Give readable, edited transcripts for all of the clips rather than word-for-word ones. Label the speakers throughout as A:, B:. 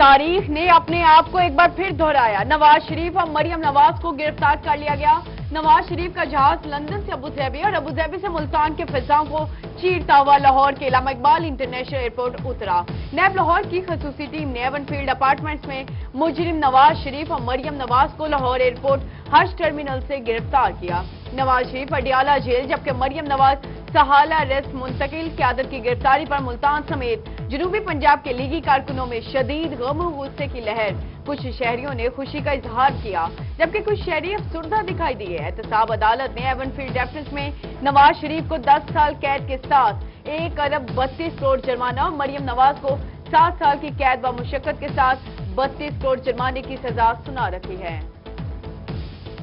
A: तारीख ने अपने आप को एक बार फिर दोहराया। नवाज शरीफ और मरियम नवाज को गिरफ्तार कर लिया गया। नवाज शरीफ का जहाज लंदन से अबूधाबी और अबूधाबी से मुल्तान के फिजाओं को चीरता हुआ लाहौर के इलामा इकबाल इंटरनेशनल एयरपोर्ट उतरा। नैब लाहौर की खसूसी टीम ने एवनफील्ड अपार्टमेंट्स में मुजरिम नवाज शरीफ और मरियम नवाज को लाहौर एयरपोर्ट हज टर्मिनल से गिरफ्तार किया। नवाज शरीफ अडियाला जेल जबकि मरियम नवाज सहाला रेस्ट मुंतकिल। क़यादत की गिरफ्तारी पर मुल्तान समेत जनूबी पंजाब के लीगी कारकुनों में शदीद गम और गुस्से की लहर। कुछ शहरियों ने खुशी का इजहार किया जबकि कुछ शहरी अफसुर्दा दिखाई दिए। एहतसाब अदालत ने एवनफील्ड रेफरेंस में नवाज शरीफ को 10 साल कैद के साथ 1 अरब 32 करोड़ जुर्माना और मरियम नवाज को 7 साल की कैद व मुशक्कत के साथ 32 करोड़ जुर्माने की सजा सुना रखी है।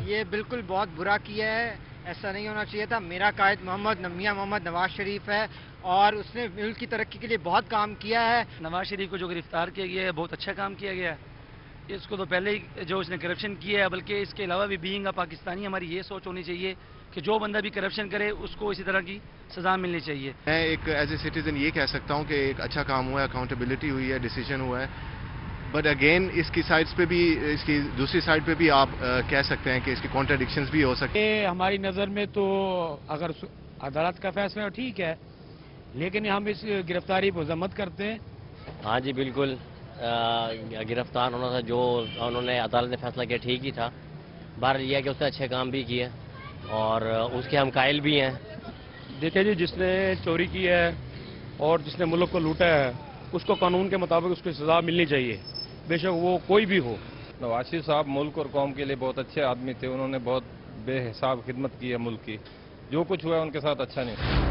B: ये बिल्कुल बहुत बुरा किया है, ऐसा नहीं होना चाहिए था। मेरा कायद मियां मोहम्मद नवाज शरीफ है और उसने मुल्क की तरक्की के लिए बहुत काम किया है।
C: नवाज शरीफ को जो गिरफ्तार किया गया है बहुत अच्छा काम किया गया है। इसको तो पहले ही जो उसने करप्शन किया है, बल्कि इसके अलावा भी बीइंग अ पाकिस्तानी हमारी ये सोच होनी चाहिए कि जो बंदा भी करप्शन करे उसको इसी तरह की सजा मिलनी चाहिए।
D: मैं एक एज ए सिटीजन ये कह सकता हूँ कि एक अच्छा काम हुआ है, अकाउंटेबिलिटी हुई है, डिसीजन हुआ है। बट अगेन इसकी साइड्स पे भी, इसकी दूसरी साइड पे भी आप कह सकते हैं कि इसकी कॉन्ट्राडिक्शंस भी हो सकते हैं।
E: हमारी नज़र में तो अगर अदालत का फैसला ठीक है, लेकिन हम इस गिरफ्तारी को मजम्मत करते हैं।
F: हाँ जी बिल्कुल, गिरफ्तार होना था, जो उन्होंने अदालत ने फैसला किया ठीक ही था। बहरहाल यह है कि उसने अच्छे काम भी किए और उसके हम कायल भी हैं।
E: देखिए जी, जिसने चोरी की है और जिसने मुल्क को लूटा है उसको कानून के मुताबिक उसको सजा मिलनी चाहिए, बेशक वो कोई भी हो।
G: नवाज शरीफ साहब मुल्क और कौम के लिए बहुत अच्छे आदमी थे। उन्होंने बहुत बेहिसाब खिदमत की है मुल्क की। जो कुछ हुआ उनके साथ अच्छा नहीं हुआ।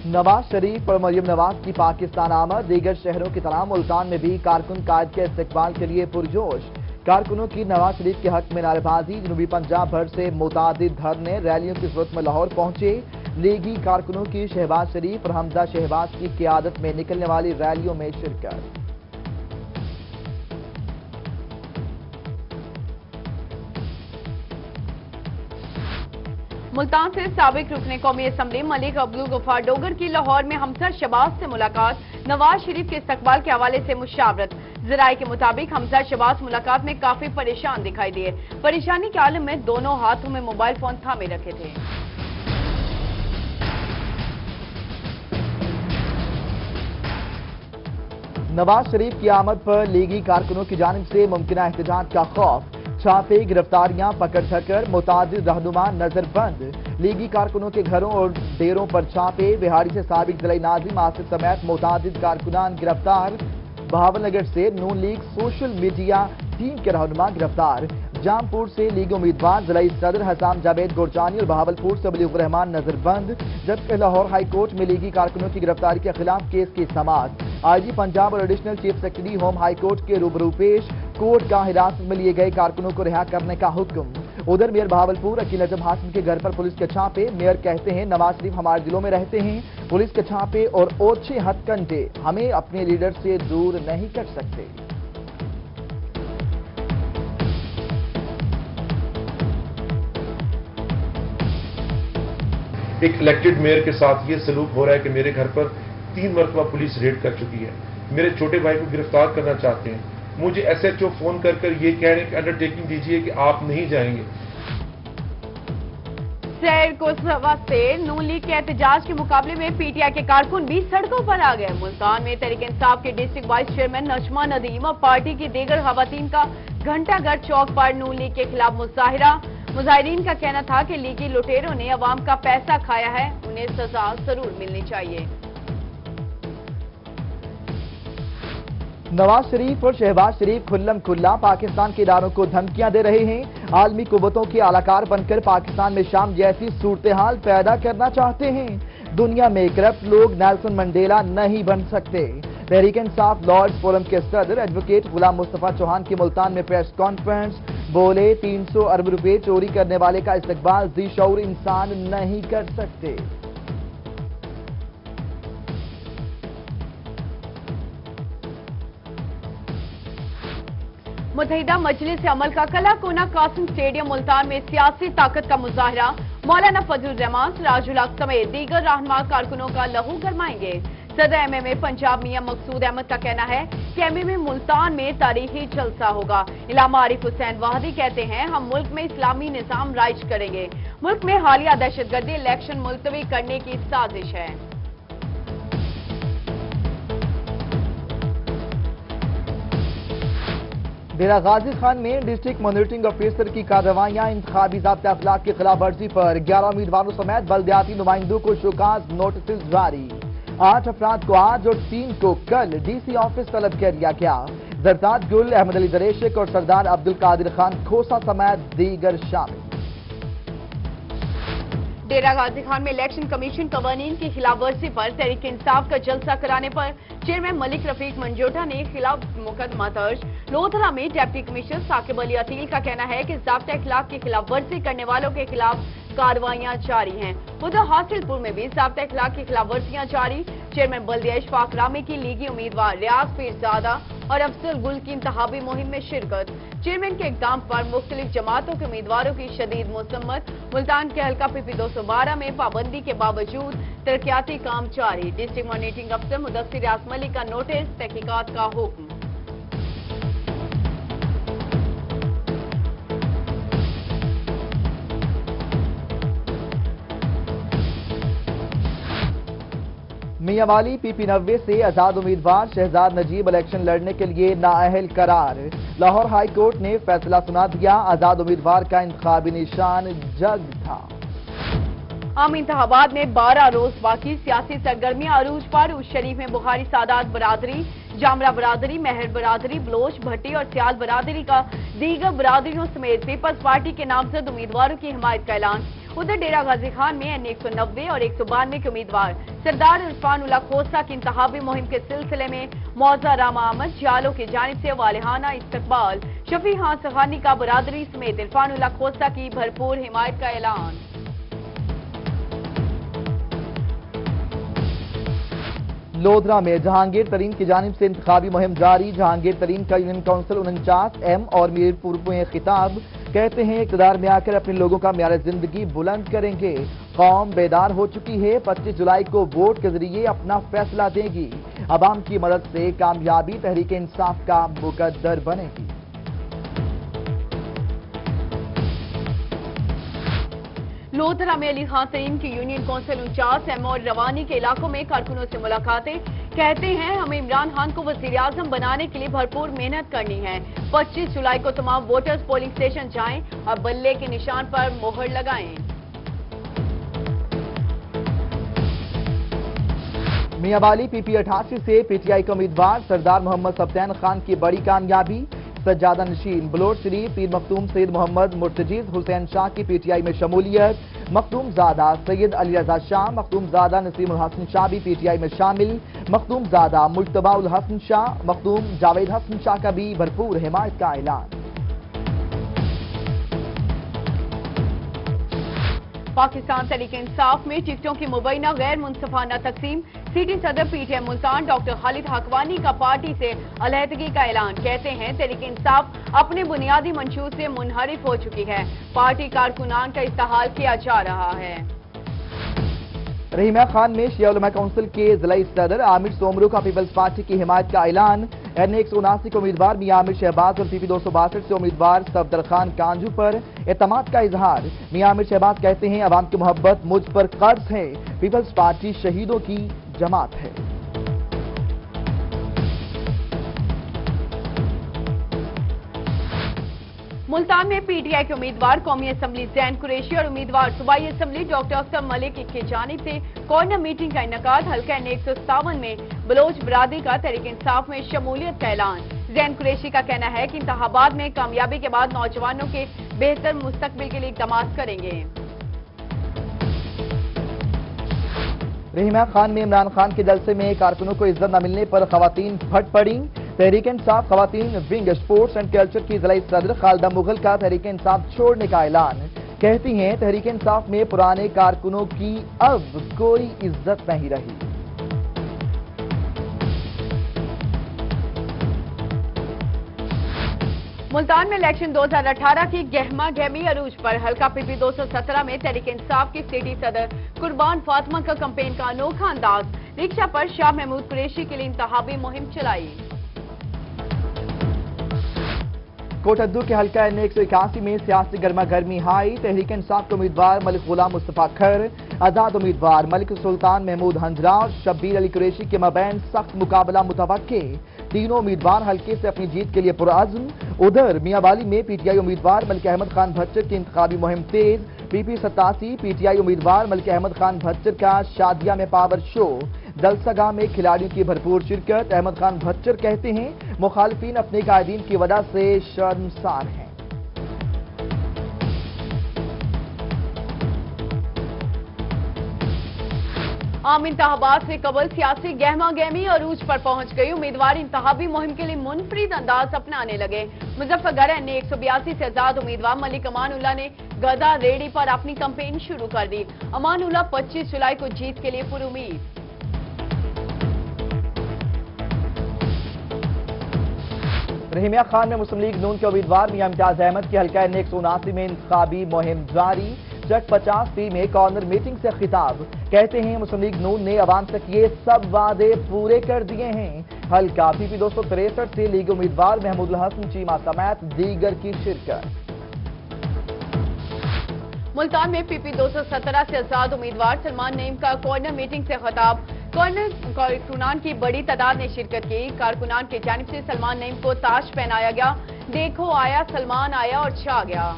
H: नवाज शरीफ और मरियम नवाज की पाकिस्तान आमद। दीगर शहरों की तरह मुल्तान में भी कारकुन कायद के इस्तकबाल के लिए पुरजोश। कारकुनों की नवाज शरीफ के हक में नारेबाजी। जनूबी पंजाब भर से मुतादिद धरने रैलियों की सूरत में लाहौर पहुंचे। लीगी कारकुनों की शहबाज शरीफ और हमजा शहबाज की क़यादत में निकलने वाली रैलियों में शिरकत।
A: मुल्तान से साबिक रुकने कौमी असम्बली मलिक अब्दुल गफ्फार डोगर की लाहौर में हमजा शहबाज से मुलाकात। नवाज शरीफ के इस्तकबाल के हवाले से मुशावरत। ज़राए के मुताबिक हमजा शहबाज मुलाकात में काफी परेशान दिखाई दिए। परेशानी के आलम में दोनों हाथों में मोबाइल फोन थामे रखे थे।
H: नवाज शरीफ की आमद पर लीगी कारकुनों की जानिब से मुमकिना एहतजाज का खौफ। छापे, गिरफ्तारियां, पकड़ धकड़, मुतादिद रहनुमा नजरबंद। लीगी कारकुनों के घरों और डेरों पर छापे। बिहारी से साबिक जिला नाजिम आसिफ समेत मुतादिद कारकुनान गिरफ्तार। बहावलनगर से नून लीग सोशल मीडिया टीम के रहनुमा गिरफ्तार। जामपुर से लीग उम्मीदवार जिला सदर हसाम जावेद गोरचानी और बहावलपुर से बलीगुर रहमान नजरबंद। जबकि लाहौर हाई कोर्ट में लीगी कारकुनों की गिरफ्तारी के खिलाफ केस की समाअत। आईजी पंजाब और additional chief secretary home high court के रूबरू पेश। कोर्ट का हिरासत में लिए गए कारकुनों को रिहा करने का हुक्म। उधर मेयर बहावलपुर अकील नजम हासिम के घर पर पुलिस के छापे। मेयर कहते हैं नवाज शरीफ हमारे दिलों में रहते हैं। पुलिस के छापे और ओछे हथकंडे हमें अपने लीडर से दूर नहीं कर सकते।
I: एक इलेक्टेड मेयर के साथ ये सलूक हो रहा है कि मेरे घर पर 3 मरतबा पुलिस रेड कर चुकी है। मेरे छोटे भाई को गिरफ्तार करना चाहते हैं। मुझे एसएचओ फोन कर ये कह रहे हैं कि अंडरटेकिंग दीजिए कि आप नहीं जाएंगे।
A: शहर को से नून लीग के एहतजाज के मुकाबले में पीटीआई के कारकुन भी सड़कों पर आ गए। मुल्तान में तहरीक इंसाफ के district vice chairman Najma Nadeem और पार्टी की दीगर खवातीन का घंटाघर चौक पर नून लीग के खिलाफ मुजाहिरा। मुजाहिरीन का कहना था कि लीगी लुटेरों ने अवाम का पैसा खाया है, उन्हें सजा जरूर मिलनी चाहिए।
H: नवाज शरीफ और शहबाज शरीफ खुल्लम खुल्ला पाकिस्तान के इदारों को धमकियां दे रहे हैं। आलमी कुव्वतों के आलाकार बनकर पाकिस्तान में शाम जैसी सूरत हाल पैदा करना चाहते हैं। दुनिया में करप्ट लोग नेल्सन मंडेला नहीं बन सकते। तहरीक इंसाफ लॉर्ड्स फोरम के सदर एडवोकेट गुलाम मुस्तफा चौहान की मुल्तान में प्रेस कॉन्फ्रेंस। बोले 300 अरब रुपए चोरी करने वाले का इस्तकबाल ज़ी-शऊर इंसान नहीं कर सकते।
A: मुत्तहिदा मजलिस अमल का कला कोना कासिम स्टेडियम मुल्तान में सियासी ताकत का मुजाहरा। मौलाना फजलुर रहमान, सिराजुल हक समेत दीगर रहनुमा कारकुनों का लहू गरमाएंगे। सदर MMA पंजाब मियां मकसूद अहमद का कहना है कि MMA मुल्तान में तारीखी जलसा होगा। इलामा आरिफ हुसैन वाहदी कहते हैं, हम मुल्क में इस्लामी निजाम राइज करेंगे। मुल्क में हालिया दहशतगर्दी इलेक्शन मुलतवी करने की साजिश है।
H: डेरा गाजी खान में डिस्ट्रिक्ट मॉनिटरिंग ऑफिसर की कार्रवाइयां इंतखाबी ज़ाब्ते अखलाक की खिलाफवर्जी पर 11 उम्मीदवारों समेत बल्दियाती नुमाइंदों को शोकाज नोटिस जारी। 8 अफराद को आज और 3 को कल DC ऑफिस तलब कर लिया गया। जरदाद गुल, अहमद अली दरेशिक और सरदार अब्दुल कादिर खान खोसा समेत दीगर शामिल।
A: डेरा गाजी खान में इलेक्शन कमीशन कवानीन की खिलाफवर्जी पर तहरीक इंसाफ का जलसा कराने पर चेयरमैन मलिक रफीक मंजोटा ने खिलाफ मुकदमा दर्ज। लोधरा में डिप्टी कमिश्नर साकिब अली अतील का कहना है कि ज़ाब्ते अखलाक की खिलाफवर्जी करने वालों के खिलाफ कार्रवाइयां जारी हैं। उधर हासिलपुर में भी ज़ाब्ते अखलाक की खिलाफवर्जियां जारी। चेयरमैन बल्दिया इशफाक रामी की लीगी उम्मीदवार रियाज पीरजादा और अफजल गुल की इंतखाबी मुहिम में शिरकत। चेयरमैन के इक़दाम पर मुख्तलिफ जमातों के उम्मीदवारों की शदीद मुसम्मत। मुल्तान के हल्का PP 212 में पाबंदी के बावजूद तरक्याती काम जारी। डिस्ट्रिक्ट मॉनिटरिंग अफसर मुदस्सिर आसमली का नोटिस, तहकीकात का हुक्म।
H: मियांवाली PP 90 से आजाद उम्मीदवार शहजाद नजीब इलेक्शन लड़ने के लिए नाअहल करार। लाहौर हाई कोर्ट ने फैसला सुना दिया, आजाद उम्मीदवार का इंतखाबी निशान जग था।
A: आम इंतखाबात में 12 रोज बाकी, सियासी सरगर्मियां अरूज पर। उस शरीफ में बुखारी सादात बरादरी, जामरा बरादरी, मेहर बरादरी, बलोच, भट्टी और सियाल बरादरी का दीगर बरादरियों समेत पीपल्स पार्टी के नामजद उम्मीदवारों की हिमायत का ऐलान। उधर डेरा गाजी खान में N 190 और 192 के उम्मीदवार सरदार इरफान उल्लाह खोसा की इंतखाबी मुहिम के सिलसिले में मौजा रामा अहमद जियालों की जानिब से वालिहाना इस्तकबाल। शफी खान सखानी का बरादरी समेत इरफान उल्लाह खोसा की भरपूर हिमायत का ऐलान।
H: लोधरा में जहांगीर तरीन की जानिब से इंतखाबी मुहिम जारी। जहांगीर तरीन का यूनियन काउंसिल 49M और मीरपुर में खिताब, कहते हैं इक़्तिदार में आकर अपने लोगों का म्यार जिंदगी बुलंद करेंगे। कौम बेदार हो चुकी है, 25 जुलाई को वोट के जरिए अपना फैसला देगी। अवाम की मदद से कामयाबी तहरीक इंसाफ का मुकद्दर बनेगी।
A: लोधरा में अली खान तरीन की यूनियन काउंसिल 49M और रवानी के इलाकों में कारकुनों से मुलाकातें। कहते हैं हमें इमरान खान को वज़ीर आज़म बनाने के लिए भरपूर मेहनत करनी है। 25 जुलाई को तमाम वोटर्स पोलिंग स्टेशन जाएं और बल्ले के निशान पर मोहर लगाएं।
H: मियांवाली PP 88 से PTI के उम्मीदवार सरदार मोहम्मद सफ्तैन खान की बड़ी कामयाबी। सज्जादा नशीन बलोच शरीफ पीर मखदूम सैयद मोहम्मद मुर्तजीज हुसैन शाह की PTI में शमूलियत। मखदूम ज़ादा सैयद अली रजा शाह, मखदूम ज़ादा नसीम उल हसन शाह भी PTI में शामिल। मखदूम ज़ादा मुज्तबा उल हसन शाह, मखदूम जावेद हसन शाह का भी भरपूर हिमायत का ऐलान।
A: पाकिस्तान तहरीक इंसाफ में टिकटों की मुबैना गैर मुनसफाना तकसीम। सिटी सदर PTI मुल्तान डॉक्टर खालिद हकवानी का पार्टी से अलहदगी का ऐलान। कहते हैं तहरीक इंसाफ अपने बुनियादी मंशूर से मुनहरिफ हो चुकी है। पार्टी कारकुनान का इस्तेहाल किया जा रहा है।
H: रहीमा खान में शिया उलमा काउंसिल के जिला सदर आमिर सोमरू का पीपल्स पार्टी की हिमायत का ऐलान। N 179 के उम्मीदवार मियां आमिर शहबाज और PP 262 से उम्मीदवार सफदर खान कांजू पर एतमाद का इजहार। मियां आमिर शहबाज कहते हैं अवाम की मोहब्बत मुझ पर कर्ज है, पीपल्स पार्टी शहीदों की जमात है।
A: मुल्तान में PTI के उम्मीदवार कौमी असम्बली जैन कुरैशी और उम्मीदवार सूबाई असम्बली डॉक्टर अख्तर मलिक की जानिब से कॉर्नर मीटिंग का इनकाद। हल्का N 157 में बलोच बरादरी का तहरीक इंसाफ में शमूलियत का ऐलान। जैन कुरैशी का कहना है कि इंतखाबात में कामयाबी के बाद नौजवानों के बेहतर मुस्तकबिल के लिए इक़दाम करेंगे।
H: रहीमा खान में इमरान खान के जलसे में कारकुनों को इज्जत न मिलने पर खवातीन फट पड़ी। तहरीक इंसाफ खवातीन विंग स्पोर्ट्स एंड कल्चर की जिला सदर खालिदा मुगल का तहरीक इंसाफ छोड़ने का ऐलान। कहती हैं तहरीक इंसाफ में पुराने कारकुनों की अब कोई इज्जत नहीं रही।
A: मुल्तान में इलेक्शन 2018 की गहमा गहमी अरूज पर हल्का PP 217 में तहरीक इंसाफ की सिटी सदर कुर्बान फातिमा का कैंपेन का अनोखा अंदाज। रिक्शा पर शाह महमूद कुरैशी के लिए इंतखाबी मुहिम चलाई।
H: कोटद्दू के हल्का N 181 में सियासी गर्मा गर्मी हाई। तहरीक इंसाफ के उम्मीदवार मलिक गुलाम मुस्तफा खैर, आजाद उम्मीदवार मलिक सुल्तान महमूद हंजरा और शब्बीर अली कुरैशी के मबैन सख्त मुकाबला मुतवक्के। तीनों उम्मीदवार हल्के से अपनी जीत के लिए पुरअज़्म। उधर मियांवाली में PTI उम्मीदवार मलिक अहमद खान भच्चर की इंतखाबी मुहिम तेज। PP 87 PTI उम्मीदवार मलिक अहमद खान भच्चर का शादिया में पावर शो। जलसागाह में खिलाड़ियों की भरपूर शिरकत। अहमद खान भच्चर कहते हैं मुखालिफिन अपने कायदीन की वजह से शर्मसार हैं।
A: आम इंतखाबात से कबल सियासी गहमा गहमी अरूज पर पहुंच गई। उम्मीदवार इंतखाबी मुहिम के लिए मुनफरिद अंदाज अपनाने लगे। मुजफ्फरगढ़ N 182 से आजाद उम्मीदवार मलिक अमानुल्लाह ने गदा रेडी पर अपनी कैंपेन शुरू कर दी। अमानुल्लाह 25 जुलाई को जीत के लिए पुरुमीद।
H: रहीमिया खान में मुस्लिम लीग नून के उम्मीदवार मियां इम्तियाज अहमद की हल्का N 179 में इंतखाबी मुहिम जारी। चक 50 में कॉर्नर मीटिंग से खिताब। कहते हैं मुस्लिम लीग नून ने अवाम तक ये सब वादे पूरे कर दिए हैं। हल्का PP 263 से लीग उम्मीदवार महमूद हसन चीमा समेत दीगर की शिरकत।
A: मुल्तान में PP 217 से आजाद उम्मीदवार सलमान नईम का कॉर्नर मीटिंग से खिताब। कारकुनान की बड़ी तादाद ने शिरकत की। कारकुनान की जानिब से सलमान नईम को ताज पहनाया गया। देखो आया सलमान आया और छा गया।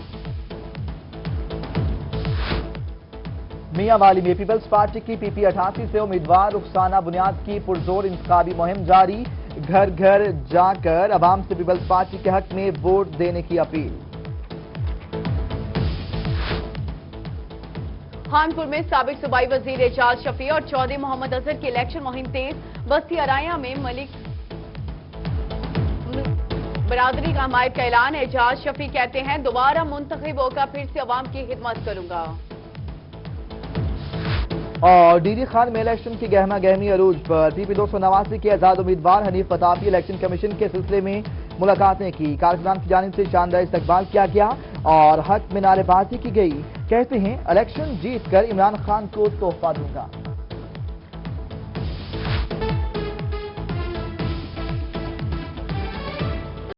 H: मियांवाली में पीपल्स पार्टी की PP 88 से उम्मीदवार रुखसाना बुनियाद की पुरजोर इंतखाबी मुहिम जारी। घर घर जाकर अवाम से पीपल्स पार्टी के हक में वोट देने की अपील।
A: खानपुर में साबिक सूबाई वजीर एजाज शफी और चौधरी मोहम्मद अजहर की इलेक्शन मुहिम तेज। बस्ती अराया में मलिक बरादरी का हमायत का ऐलान। एजाज शफी कहते हैं दोबारा मुंतखब होकर फिर से अवाम की खिदमत करूंगा।
H: और डीडी खान में इलेक्शन की गहमा गहमी अरूज पर PP 289 के आजाद उम्मीदवार हनीफ फताफी इलेक्शन कमीशन के सिलसिले में मुलाकातें की। कारकुनान की जानिब से शानदार इस्तकबाल किया गया और हक में नारेबाजी की गई। कहते हैं इलेक्शन जीत कर इमरान खान को तोहफा दूंगा।